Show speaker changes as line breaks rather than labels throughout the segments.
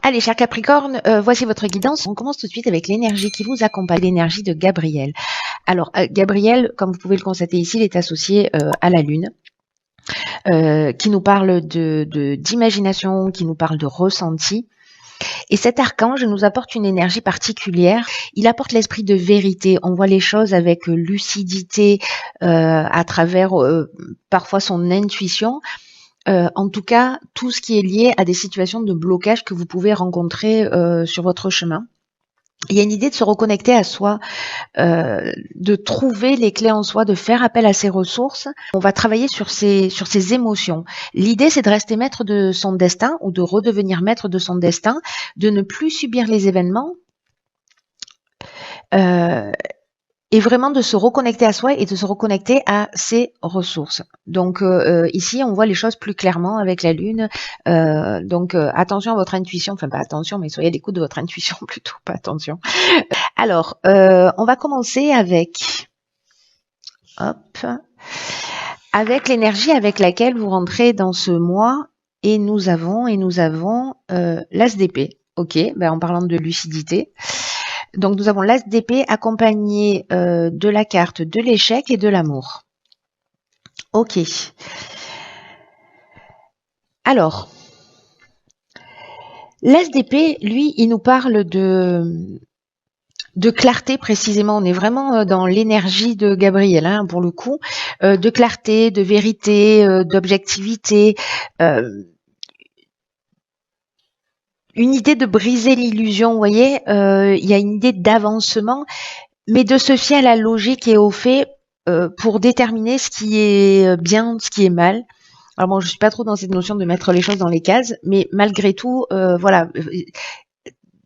Allez, cher Capricorne, voici votre guidance. On commence tout de suite avec l'énergie qui vous accompagne, l'énergie de Gabriel. Alors, Gabriel, comme vous pouvez le constater ici, il est associé à la Lune, qui nous parle d'imagination, qui nous parle de ressenti. Et cet archange nous apporte une énergie particulière. Il apporte l'esprit de vérité. On voit les choses avec lucidité, à travers parfois son intuition. En tout cas, tout ce qui est lié à des situations de blocage que vous pouvez rencontrer sur votre chemin. Il y a une idée de se reconnecter à soi, de trouver les clés en soi, de faire appel à ses ressources. On va travailler sur ses émotions. L'idée, c'est de rester maître de son destin ou de redevenir maître de son destin, de ne plus subir les événements. Et vraiment de se reconnecter à soi et de se reconnecter à ses ressources. Donc ici, on voit les choses plus clairement avec la Lune. Donc attention à votre intuition, enfin pas attention, mais soyez à l'écoute de votre intuition plutôt, pas attention. Alors, on va commencer avec l'énergie avec laquelle vous rentrez dans ce mois. Et nous avons l'as d'épée. Ok, ben en parlant de lucidité. Donc nous avons l'as d'épée accompagné de la carte de l'échec et de l'amour. Ok. Alors, l'as d'épée, lui, il nous parle de clarté précisément. On est vraiment dans l'énergie de Gabriel, hein, pour le coup, de clarté, de vérité, d'objectivité. Une idée de briser l'illusion, vous voyez, il y a une idée d'avancement, mais de se fier à la logique et aux faits pour déterminer ce qui est bien, ce qui est mal. Alors bon, je suis pas trop dans cette notion de mettre les choses dans les cases, mais malgré tout, voilà,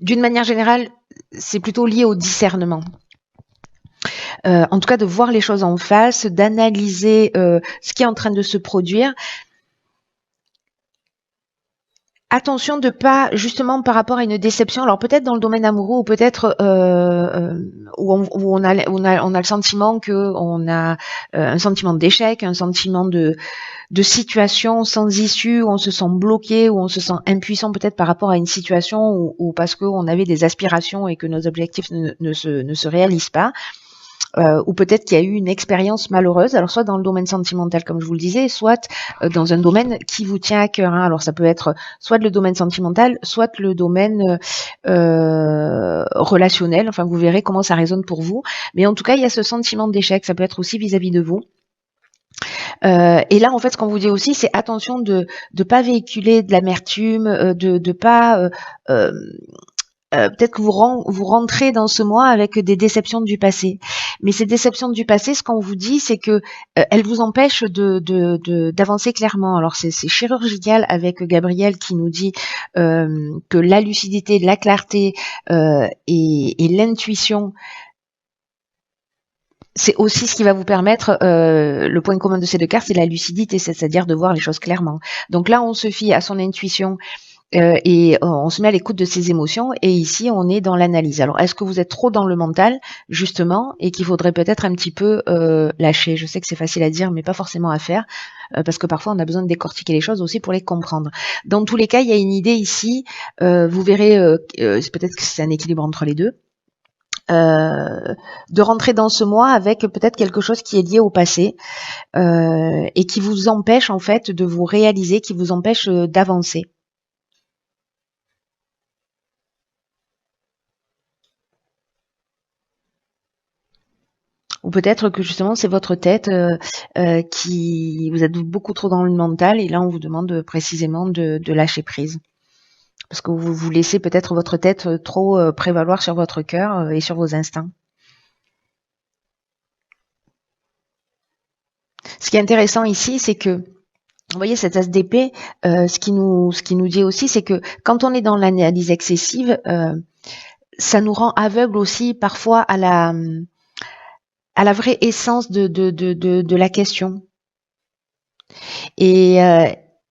d'une manière générale, c'est plutôt lié au discernement. En tout cas, de voir les choses en face, d'analyser ce qui est en train de se produire. Attention de pas, justement, par rapport à une déception, alors peut-être dans le domaine amoureux ou peut-être où on a le sentiment qu'on a un sentiment d'échec, un sentiment de situation sans issue, où on se sent bloqué, où on se sent impuissant peut-être par rapport à une situation ou parce qu'on avait des aspirations et que nos objectifs ne se réalisent pas. Ou peut-être qu'il y a eu une expérience malheureuse, alors soit dans le domaine sentimental comme je vous le disais, soit dans un domaine qui vous tient à cœur, hein. Alors ça peut être soit le domaine sentimental, soit le domaine relationnel, enfin vous verrez comment ça résonne pour vous, mais en tout cas il y a ce sentiment d'échec, ça peut être aussi vis-à-vis de vous. Et là, en fait, ce qu'on vous dit aussi, c'est attention de pas véhiculer de l'amertume, de pas peut-être que vous rentrez dans ce mois avec des déceptions du passé. Mais ces déceptions du passé, ce qu'on vous dit, c'est que elles vous empêchent d'avancer clairement. Alors c'est chirurgical avec Gabriel qui nous dit que la lucidité, la clarté et l'intuition, c'est aussi ce qui va vous permettre, le point commun de ces deux cartes, c'est la lucidité, c'est-à-dire de voir les choses clairement. Donc là, on se fie à son intuition et on se met à l'écoute de ses émotions, et ici, on est dans l'analyse. Alors, est-ce que vous êtes trop dans le mental, justement, et qu'il faudrait peut-être un petit peu lâcher? Je sais que c'est facile à dire, mais pas forcément à faire, parce que parfois, on a besoin de décortiquer les choses aussi pour les comprendre. Dans tous les cas, il y a une idée ici, vous verrez, peut-être que c'est un équilibre entre les deux, de rentrer dans ce mois avec peut-être quelque chose qui est lié au passé et qui vous empêche en fait de vous réaliser, qui vous empêche d'avancer. Ou peut-être que justement c'est votre tête qui vous êtes beaucoup trop dans le mental, et là on vous demande précisément de lâcher prise. Parce que vous laissez peut-être votre tête trop prévaloir sur votre cœur et sur vos instincts. Ce qui est intéressant ici, c'est que, vous voyez, cette as d'épée, ce qui nous dit aussi, c'est que quand on est dans l'analyse excessive, ça nous rend aveugles aussi parfois à la vraie essence de la question. Et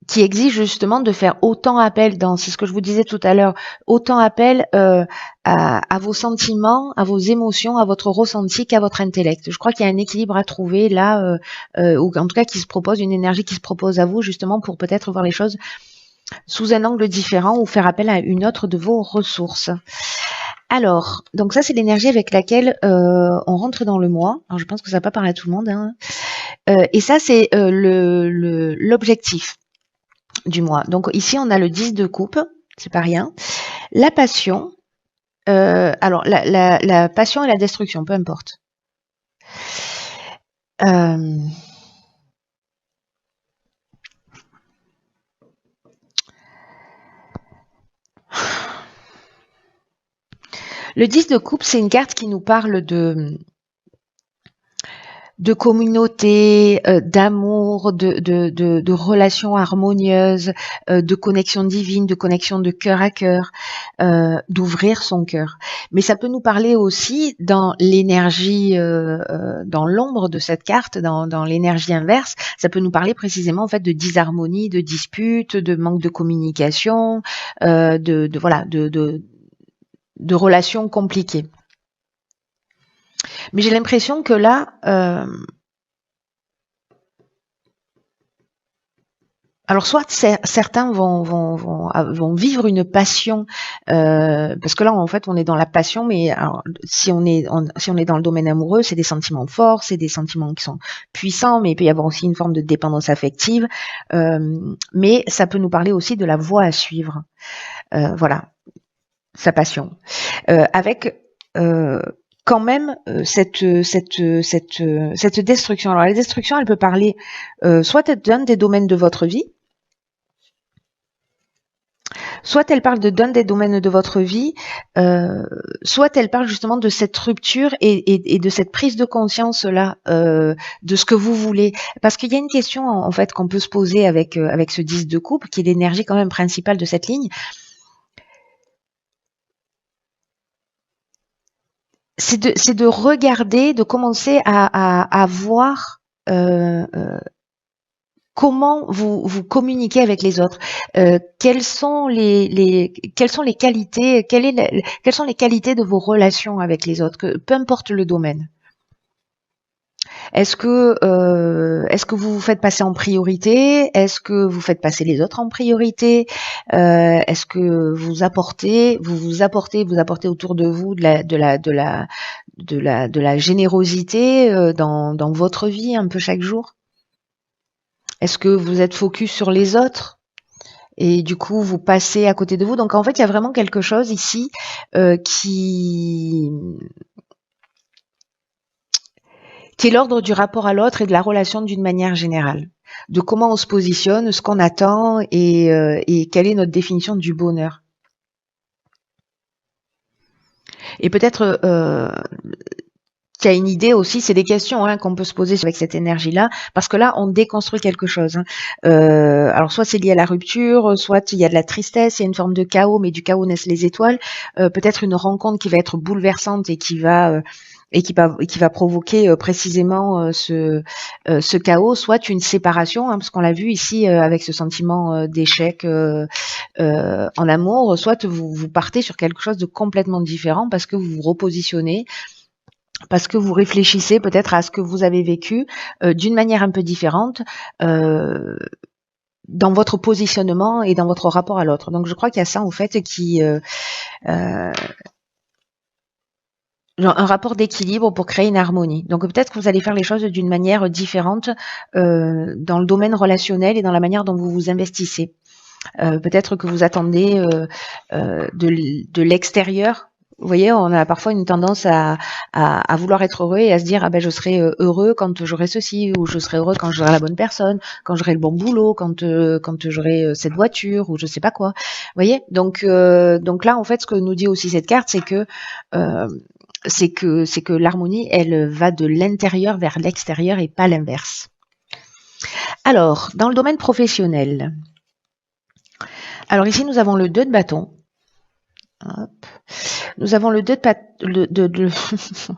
qui exige justement de faire autant appel, c'est ce que je vous disais tout à l'heure, autant appel à vos sentiments, à vos émotions, à votre ressenti qu'à votre intellect. Je crois qu'il y a un équilibre à trouver là, ou en tout cas qui se propose, une énergie qui se propose à vous justement pour peut-être voir les choses sous un angle différent ou faire appel à une autre de vos ressources. Alors, donc ça c'est l'énergie avec laquelle on rentre dans le mois. Alors je pense que ça va pas parler à tout le monde, hein. Et ça c'est l'objectif du mois. Donc ici on a le 10 de coupe, c'est pas rien. La passion, alors la passion et la destruction, peu importe. Le 10 de coupe, c'est une carte qui nous parle de communauté, d'amour, de relations harmonieuses, de connexion divine, de connexion de cœur à cœur, d'ouvrir son cœur. Mais ça peut nous parler aussi dans l'énergie, dans l'ombre de cette carte, dans l'énergie inverse, ça peut nous parler précisément en fait de disharmonie, de dispute, de manque de communication, de relations compliquées. Mais j'ai l'impression que là, alors soit certains vont vivre une passion, parce que là en fait on est dans la passion, mais alors, si on est dans le domaine amoureux, c'est des sentiments forts, c'est des sentiments qui sont puissants, mais il peut y avoir aussi une forme de dépendance affective, mais ça peut nous parler aussi de la voie à suivre, voilà, sa passion, avec quand même cette destruction. Alors la destruction, elle peut parler soit d'un des domaines de votre vie, soit elle parle d'un des domaines de votre vie, soit elle parle justement de cette rupture et de cette prise de conscience là, de ce que vous voulez. Parce qu'il y a une question en fait qu'on peut se poser avec ce 10 de coupe, qui est l'énergie quand même principale de cette ligne. C'est de regarder, de commencer à voir comment vous communiquez avec les autres, quelles sont les qualités, quelles sont les qualités de vos relations avec les autres, peu importe le domaine. Est-ce que vous vous faites passer en priorité? Est-ce que vous faites passer les autres en priorité? Est-ce que vous apportez autour de vous de la générosité dans votre vie un peu chaque jour? Est-ce que vous êtes focus sur les autres? Et du coup, vous passez à côté de vous. Donc en fait, il y a vraiment quelque chose ici qui est l'ordre du rapport à l'autre et de la relation d'une manière générale, de comment on se positionne, ce qu'on attend et quelle est notre définition du bonheur. Et peut-être qu'il y a une idée aussi, c'est des questions qu'on peut se poser avec cette énergie-là, parce que là, on déconstruit quelque chose. Alors soit c'est lié à la rupture, soit il y a de la tristesse, il y a une forme de chaos, mais du chaos naissent les étoiles. Peut-être une rencontre qui va être bouleversante et qui va provoquer précisément ce chaos, soit une séparation, parce qu'on l'a vu ici avec ce sentiment d'échec en amour, soit vous partez sur quelque chose de complètement différent parce que vous vous repositionnez, parce que vous réfléchissez peut-être à ce que vous avez vécu d'une manière un peu différente dans votre positionnement et dans votre rapport à l'autre. Donc je crois qu'il y a ça en fait qui un rapport d'équilibre pour créer une harmonie. Donc peut-être que vous allez faire les choses d'une manière différente dans le domaine relationnel et dans la manière dont vous vous investissez. Peut-être que vous attendez de l'extérieur. Vous voyez, on a parfois une tendance à vouloir être heureux et à se dire je serai heureux quand j'aurai ceci, ou je serai heureux quand j'aurai la bonne personne, quand j'aurai le bon boulot, quand j'aurai cette voiture ou je sais pas quoi. Vous voyez, donc là en fait ce que nous dit aussi cette carte, c'est que l'harmonie, elle va de l'intérieur vers l'extérieur et pas l'inverse. Alors, dans le domaine professionnel, alors ici nous avons le 2 de bâton. Hop. Nous avons le 2 de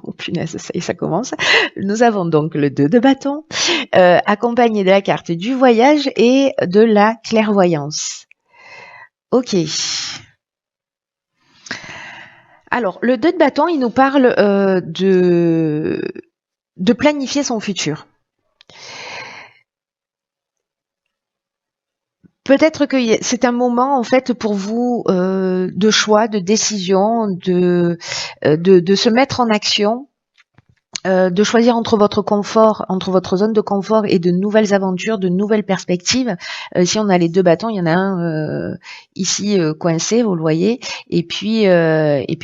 oh punaise, ça y est, ça commence. Nous avons donc le 2 de bâton, accompagné de la carte du voyage et de la clairvoyance. Ok. Alors, le 2 de bâton, il nous parle de planifier son futur. peut-être que c'est un moment en fait pour vous de choix, de décision, de se mettre en action, de choisir entre votre confort, entre votre zone de confort et de nouvelles aventures, de nouvelles perspectives. Ici, on a les deux bâtons. Il y en a un ici coincé, vous le voyez, et puis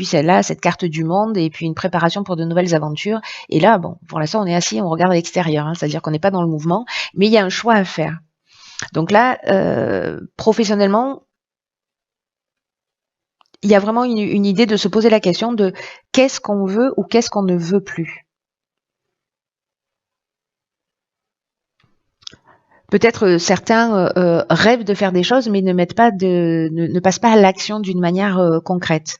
celle-là, cette carte du monde, et puis une préparation pour de nouvelles aventures. Et là, bon, pour l'instant, on est assis, on regarde à l'extérieur, hein, c'est-à-dire qu'on n'est pas dans le mouvement, mais il y a un choix à faire. Donc là, professionnellement, il y a vraiment une idée de se poser la question de qu'est-ce qu'on veut ou qu'est-ce qu'on ne veut plus. Peut-être certains rêvent de faire des choses, mais ne passent pas à l'action d'une manière concrète.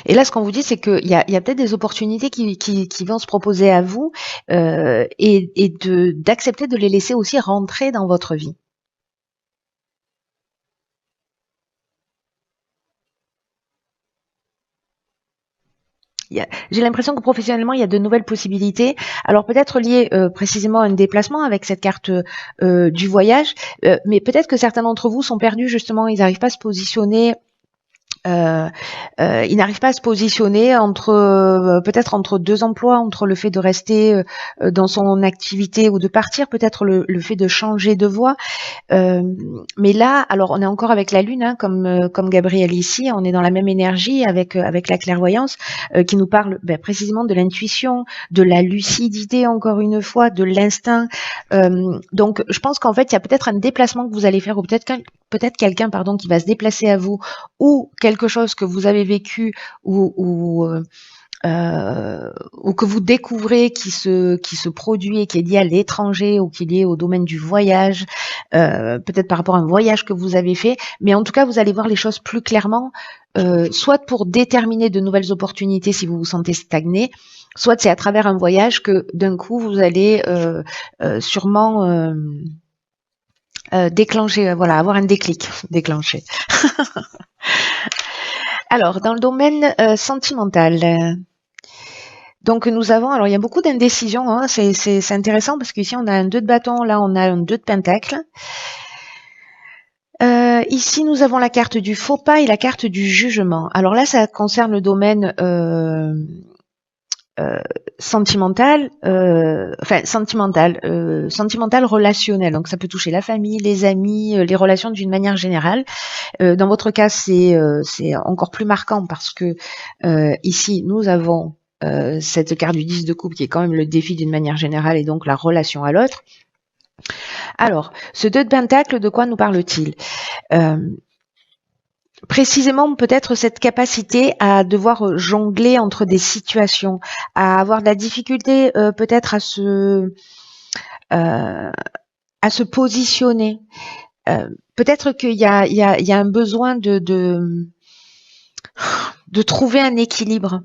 Et là, ce qu'on vous dit, c'est qu'il y a peut-être des opportunités qui vont se proposer à vous et d'accepter de les laisser aussi rentrer dans votre vie. J'ai l'impression que professionnellement, il y a de nouvelles possibilités. Alors peut-être liées précisément à un déplacement avec cette carte du voyage, mais peut-être que certains d'entre vous sont perdus justement, ils n'arrivent pas à se positionner. Ils n'arrivent pas à se positionner peut-être entre deux emplois, entre le fait de rester dans son activité ou de partir, peut-être le fait de changer de voie. Mais là, alors on est encore avec la lune, hein, comme Gabriel ici, on est dans la même énergie avec la clairvoyance qui nous parle précisément de l'intuition, de la lucidité encore une fois, de l'instinct. Donc je pense qu'en fait il y a peut-être un déplacement que vous allez faire ou peut-être quelqu'un qui va se déplacer à vous ou quelque chose que vous avez vécu ou que vous découvrez qui se produit et qui est lié à l'étranger ou qui est lié au domaine du voyage, peut-être par rapport à un voyage que vous avez fait, mais en tout cas vous allez voir les choses plus clairement, soit pour déterminer de nouvelles opportunités si vous vous sentez stagné, soit c'est à travers un voyage que d'un coup vous allez sûrement déclencher, voilà, avoir un déclic, déclencher. Alors, dans le domaine sentimental, donc nous avons, alors il y a beaucoup d'indécision, hein, c'est intéressant parce qu'ici on a un 2 de bâton, là on a un 2 de pentacle. Ici nous avons la carte du faux pas et la carte du jugement. Alors là ça concerne le domaine sentimental, relationnel. Donc ça peut toucher la famille, les amis, les relations d'une manière générale. Dans votre cas, c'est encore plus marquant parce que ici nous avons cette carte du 10 de coupe qui est quand même le défi d'une manière générale et donc la relation à l'autre. Alors, ce 2 de pentacle, de quoi nous parle-t-il? Précisément peut-être cette capacité à devoir jongler entre des situations, à avoir de la difficulté peut-être à se positionner. Peut-être qu'il y a un besoin de trouver un équilibre.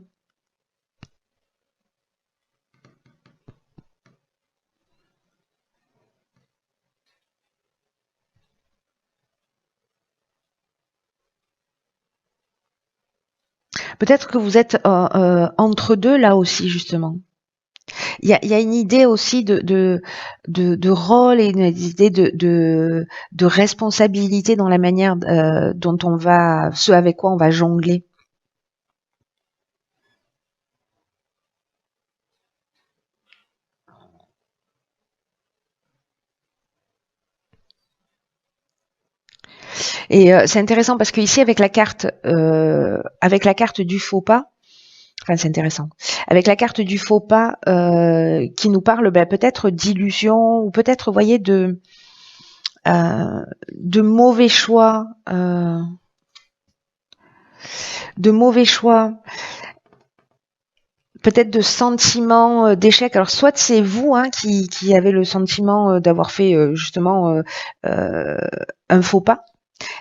Peut-être que vous êtes entre deux là aussi justement. Il y a une idée aussi de rôle et une idée de responsabilité dans la manière dont ce avec quoi on va jongler. Et c'est intéressant parce que ici avec la carte du faux pas, enfin c'est intéressant. Avec la carte du faux pas qui nous parle peut-être d'illusion ou peut-être vous voyez de mauvais choix, peut-être de sentiments d'échec. Alors soit c'est vous qui avez le sentiment d'avoir fait justement un faux pas.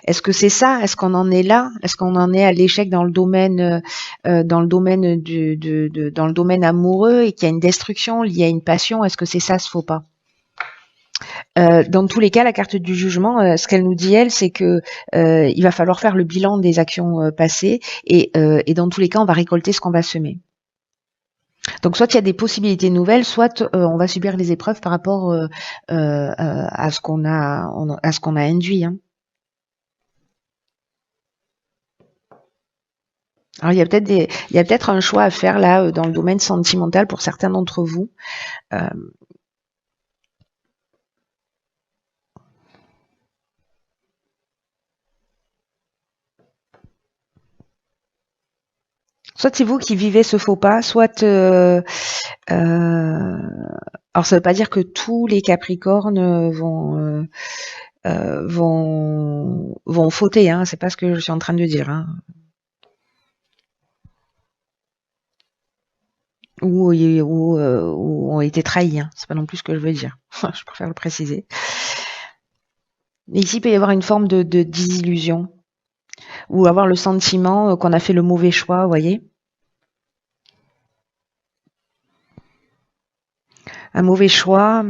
Est-ce que c'est ça? Est-ce qu'on en est là? Est-ce qu'on en est à l'échec dans le domaine amoureux et qu'il y a une destruction liée à une passion? Est-ce que c'est ça ce faux pas? Dans tous les cas, la carte du jugement, ce qu'elle nous dit, elle, c'est que il va falloir faire le bilan des actions passées et dans tous les cas, on va récolter ce qu'on va semer. Donc soit il y a des possibilités nouvelles, soit on va subir les épreuves par rapport à ce qu'on a induit. Hein. Alors il y a peut-être un choix à faire là dans le domaine sentimental pour certains d'entre vous. Euh, Soit c'est vous qui vivez ce faux pas, soit alors ça veut pas dire que tous les Capricornes vont fauter, hein, c'est pas ce que je suis en train de dire, hein. Ou ont été trahis, hein. C'est pas non plus ce que je veux dire. Je préfère le préciser. Et ici, il peut y avoir une forme de désillusion ou avoir le sentiment qu'on a fait le mauvais choix, vous voyez. Un mauvais choix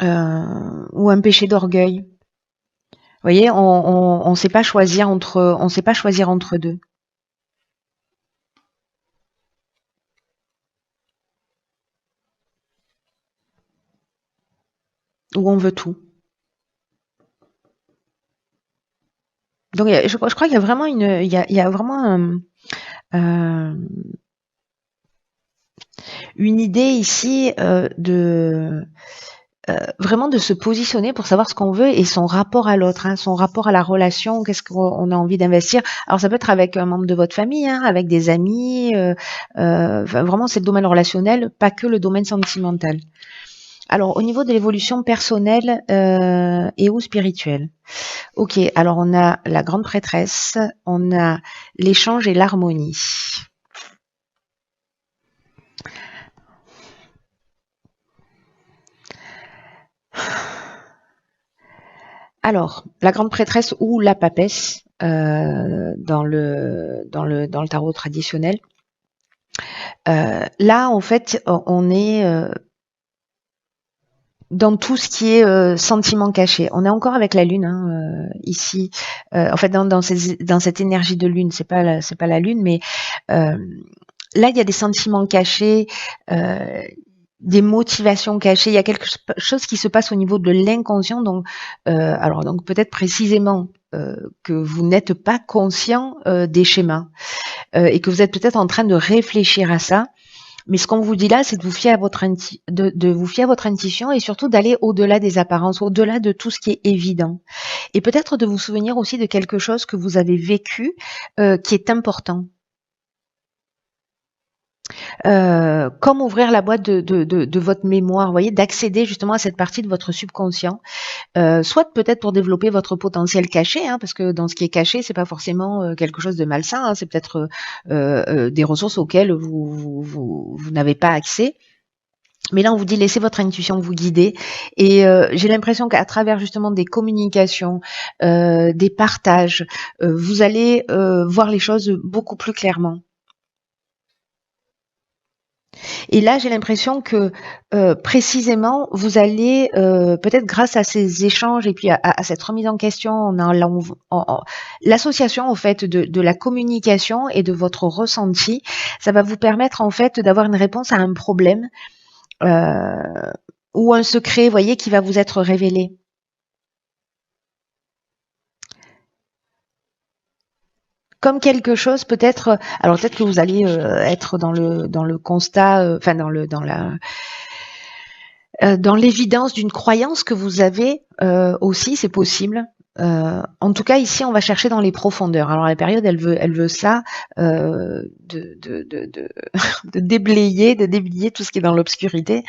ou un péché d'orgueil. Vous voyez, on sait pas choisir entre deux. Où on veut tout. Donc je crois qu'il y a vraiment il y a vraiment une idée ici vraiment de se positionner pour savoir ce qu'on veut et son rapport à l'autre, hein, son rapport à la relation, qu'est-ce qu'on a envie d'investir. Alors ça peut être avec un membre de votre famille, hein, avec des amis, vraiment c'est le domaine relationnel, pas que le domaine sentimental. Alors au niveau de l'évolution personnelle et ou spirituelle. Ok, alors on a la grande prêtresse, on a l'échange et l'harmonie. Alors, la grande prêtresse ou la papesse dans le tarot traditionnel. Là, en fait, on est dans tout ce qui est sentiment caché. On est encore avec la lune hein, ici. En fait, dans cette énergie de lune, c'est pas la lune, mais là, il y a des sentiments cachés. Des motivations cachées, il y a quelque chose qui se passe au niveau de l'inconscient, donc peut-être précisément que vous n'êtes pas conscient des schémas et que vous êtes peut-être en train de réfléchir à ça. Mais ce qu'on vous dit là, c'est de vous fier à votre intuition et surtout d'aller au-delà des apparences, au-delà de tout ce qui est évident. Et peut-être de vous souvenir aussi de quelque chose que vous avez vécu qui est important. Comme ouvrir la boîte de votre mémoire, vous voyez, d'accéder justement à cette partie de votre subconscient, soit peut-être pour développer votre potentiel caché, hein, parce que dans ce qui est caché, c'est pas forcément quelque chose de malsain, hein, c'est peut-être des ressources auxquelles vous n'avez pas accès. Mais là, on vous dit laissez votre intuition vous guider. Et j'ai l'impression qu'à travers justement des communications, des partages, vous allez voir les choses beaucoup plus clairement. Et là, j'ai l'impression que précisément, vous allez peut-être grâce à ces échanges et puis à cette remise en question, l'association en fait de la communication et de votre ressenti, ça va vous permettre en fait d'avoir une réponse à un problème ou un secret, voyez, qui va vous être révélé. Comme quelque chose peut-être, alors peut-être que vous allez être dans le constat, enfin dans l'évidence d'une croyance que vous avez aussi, c'est possible. En tout cas, ici, on va chercher dans les profondeurs. Alors la période, elle veut ça, de déblayer tout ce qui est dans l'obscurité.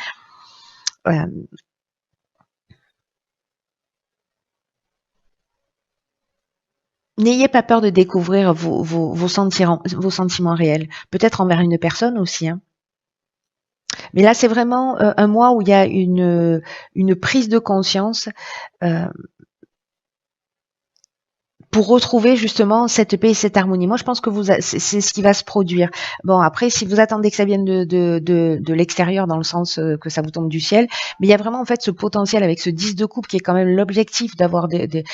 N'ayez pas peur de découvrir vos sentiments réels. Peut-être envers une personne aussi. Hein. Mais là, c'est vraiment un mois où il y a une prise de conscience pour retrouver justement cette paix et cette harmonie. Moi, je pense que c'est ce qui va se produire. Bon, après, si vous attendez que ça vienne de l'extérieur, dans le sens que ça vous tombe du ciel, mais il y a vraiment en fait ce potentiel avec ce 10 de coupe qui est quand même l'objectif d'avoir des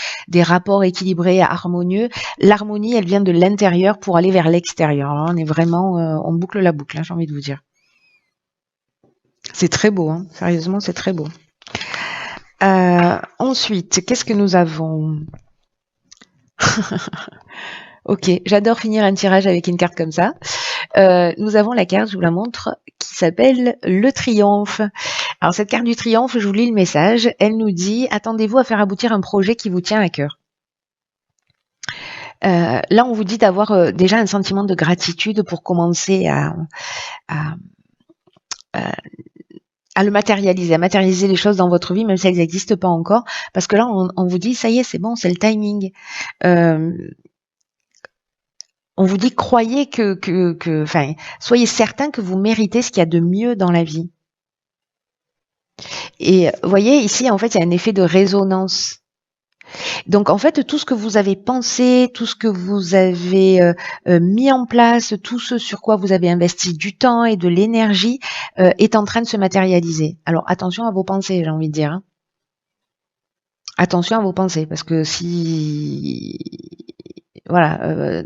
rapports équilibrés, harmonieux. L'harmonie, elle vient de l'intérieur pour aller vers l'extérieur. Alors, on est vraiment, on boucle la boucle, hein, j'ai envie de vous dire. C'est très beau, hein. Sérieusement, c'est très beau. Ensuite, qu'est-ce que nous avons? Ok, j'adore finir un tirage avec une carte comme ça. Nous avons la carte, je vous la montre, qui s'appelle le triomphe. Alors cette carte du triomphe, je vous lis le message. Elle nous dit: attendez-vous à faire aboutir un projet qui vous tient à cœur. Là, on vous dit d'avoir déjà un sentiment de gratitude pour commencer à, à le matérialiser, à matérialiser les choses dans votre vie, même si elles n'existent pas encore. Parce que là, on vous dit, ça y est, c'est bon, c'est le timing. On vous dit, croyez enfin, soyez certain que vous méritez ce qu'il y a de mieux dans la vie. Et vous voyez, ici, en fait, il y a un effet de résonance. Donc, en fait, tout ce que vous avez pensé, tout ce que vous avez mis en place, tout ce sur quoi vous avez investi du temps et de l'énergie est en train de se matérialiser. Alors, attention à vos pensées, j'ai envie de dire. Hein. Attention à vos pensées, parce que si... Voilà,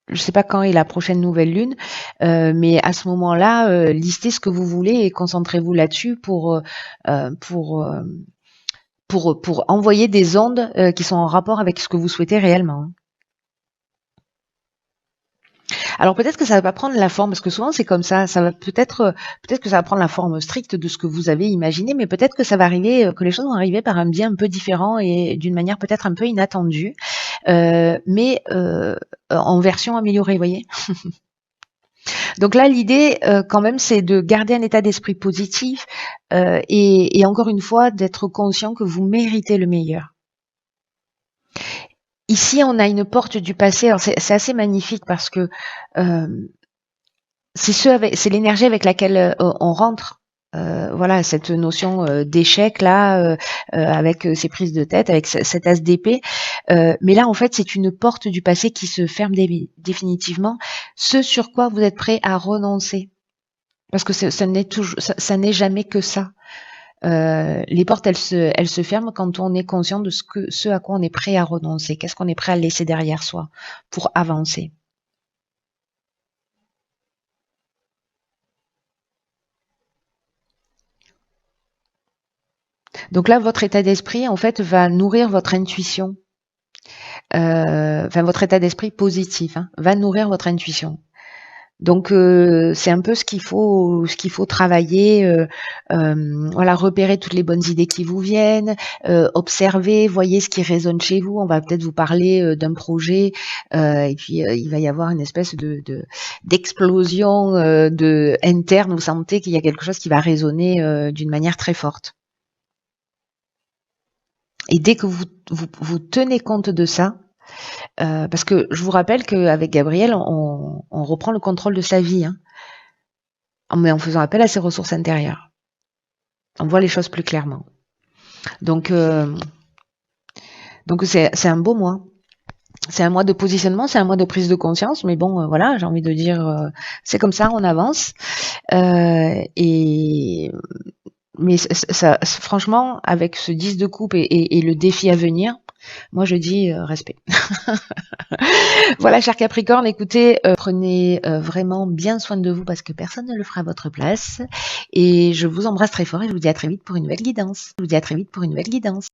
je sais pas quand est la prochaine nouvelle lune, mais à ce moment-là, listez ce que vous voulez et concentrez-vous là-dessus pour envoyer des ondes qui sont en rapport avec ce que vous souhaitez réellement. Alors peut-être que ça va pas prendre la forme, parce que souvent c'est comme ça. Ça va peut-être que ça va prendre la forme stricte de ce que vous avez imaginé, mais peut-être que ça va arriver, que les choses vont arriver par un biais un peu différent et d'une manière peut-être un peu inattendue, mais en version améliorée, vous voyez. Donc là, l'idée, quand même, c'est de garder un état d'esprit positif et encore une fois, d'être conscient que vous méritez le meilleur. Ici, on a une porte du passé. Alors, c'est assez magnifique parce que c'est l'énergie avec laquelle on rentre. Voilà, cette notion d'échec là, avec ces prises de tête, avec cet as d'épée. Mais là, en fait, c'est une porte du passé qui se ferme définitivement. Ce sur quoi vous êtes prêt à renoncer, parce que ça n'est jamais que ça. Les portes, elles se ferment quand on est conscient de ce à quoi on est prêt à renoncer. Qu'est-ce qu'on est prêt à laisser derrière soi pour avancer. Donc là, votre état d'esprit, en fait, va nourrir votre intuition. Enfin, votre état d'esprit positif va nourrir votre intuition. Donc c'est un peu ce qu'il faut travailler, voilà, repérer toutes les bonnes idées qui vous viennent, observer, voyez ce qui résonne chez vous. On va peut-être vous parler d'un projet et puis il va y avoir une espèce d'explosion de interne. Vous sentez qu'il y a quelque chose qui va résonner d'une manière très forte. Et dès que vous tenez compte de ça, parce que je vous rappelle qu'avec Gabriel, on reprend le contrôle de sa vie, mais en faisant appel à ses ressources intérieures. On voit les choses plus clairement. Donc c'est un beau mois. C'est un mois de positionnement, c'est un mois de prise de conscience, mais bon, voilà, j'ai envie de dire, c'est comme ça, on avance. Mais franchement, avec ce 10 de coupe et le défi à venir, moi je dis respect. Voilà, cher Capricorne, écoutez, prenez vraiment bien soin de vous parce que personne ne le fera à votre place. Et je vous embrasse très fort et je vous dis à très vite pour une nouvelle guidance.